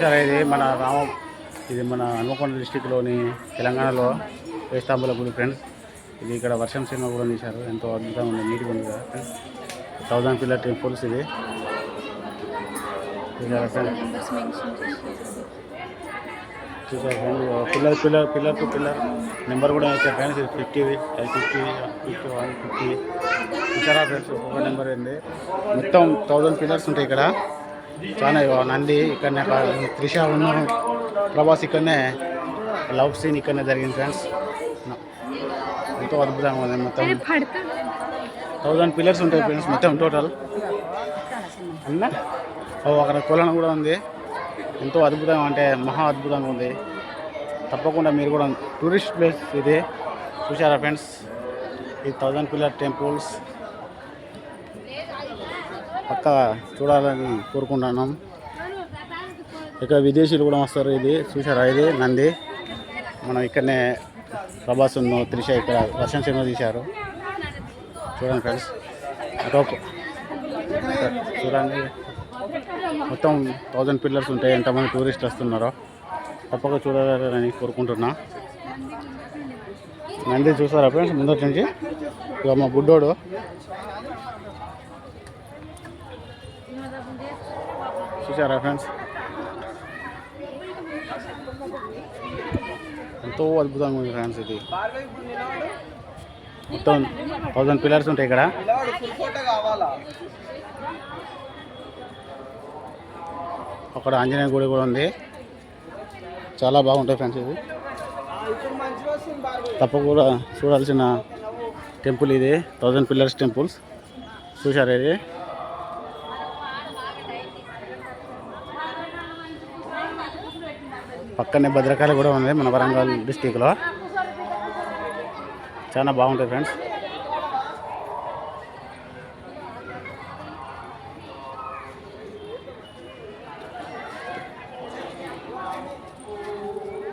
చూసారా ఇది మన ఇది మన హన్మకొండ డిస్టిక్లోని తెలంగాణలో వేస్తాంబుల గుడి ఫ్రెండ్స్. ఇది ఇక్కడ వర్షం సినిమా కూడా తీశారు. ఎంతో అద్భుతంగా ఉంది, నీట్గా ఉంది కదా ఫ్రెండ్స్. 1000 పిల్లర్ టెంపుల్స్ ఇది చూసారా ఫ్రెండ్స్. చూసారా friends, pillar to pillar number కూడా వేసారు ఫ్రెండ్స్. ఇది 50 50 51 50 చూసారా ఫ్రెండ్స్. ఒక్కొక్క నెంబర్ ఏంది, మొత్తం 1000 పిల్లర్స్ ఉంటాయి ఇక్కడ. చాలా నంది ఇక్కడనే, త్రిష ఉన్న ప్రభాస్ ఇక్కడనే లవ్ సీన్ ఇక్కడనే జరిగింది ఫ్రెండ్స్. ఎంతో అద్భుతంగా ఉంది. మొత్తం 1000 పిల్లర్స్ ఉంటాయి ఫ్రెండ్స్ మొత్తం టోటల్. అక్కడ కొలను కూడా ఉంది. ఎంతో అద్భుతంగా అంటే మహా అద్భుతంగా ఉంది. తప్పకుండా మీరు కూడా టూరిస్ట్ ప్లేస్ ఇది చూసారా ఫ్రెండ్స్. ఈ 1000 పిల్లర్ టెంపుల్స్ పక్క చూడాలని కోరుకుంటున్నాం. ఇక్కడ విదేశీయులు కూడా వస్తారు. ఇది చూసారా, ఇది నంది. మనం ఇక్కడనే ప్రభాస్ త్రిష ఇక్కడ వర్షం సినిమా తీశారు. చూడండి ఫ్రెండ్స్, చూడండి మొత్తం 1000 పిల్లర్స్ ఉంటాయి. ఎంతమంది టూరిస్టులు వస్తున్నారో తప్పక చూడాలని కోరుకుంటున్నా. నంది చూసారా ఫ్రెండ్స్ ముందటి నుంచి. ఇక మా బుడ్డోడు చూసారా ఫ్రెండ్స్. ఎంతో అద్భుతంగా ఉంది ఫ్రెండ్స్. ఇది మొత్తం 1000 పిల్లర్స్ ఉంటాయి ఇక్కడ. అక్కడ ఆంజనేయ గుడి కూడా ఉంది. చాలా బాగుంటాయి ఫ్రెండ్స్. ఇది తప్పకుండా చూడాల్సిన టెంపుల్ ఇది, 1000 పిల్లర్స్ టెంపుల్స్ చూసారా. ఇది పక్కనే భద్రకాళి కూడా ఉంది మన వరంగల్ డిస్టిక్లో. చాలా బాగుంటుంది ఫ్రెండ్స్.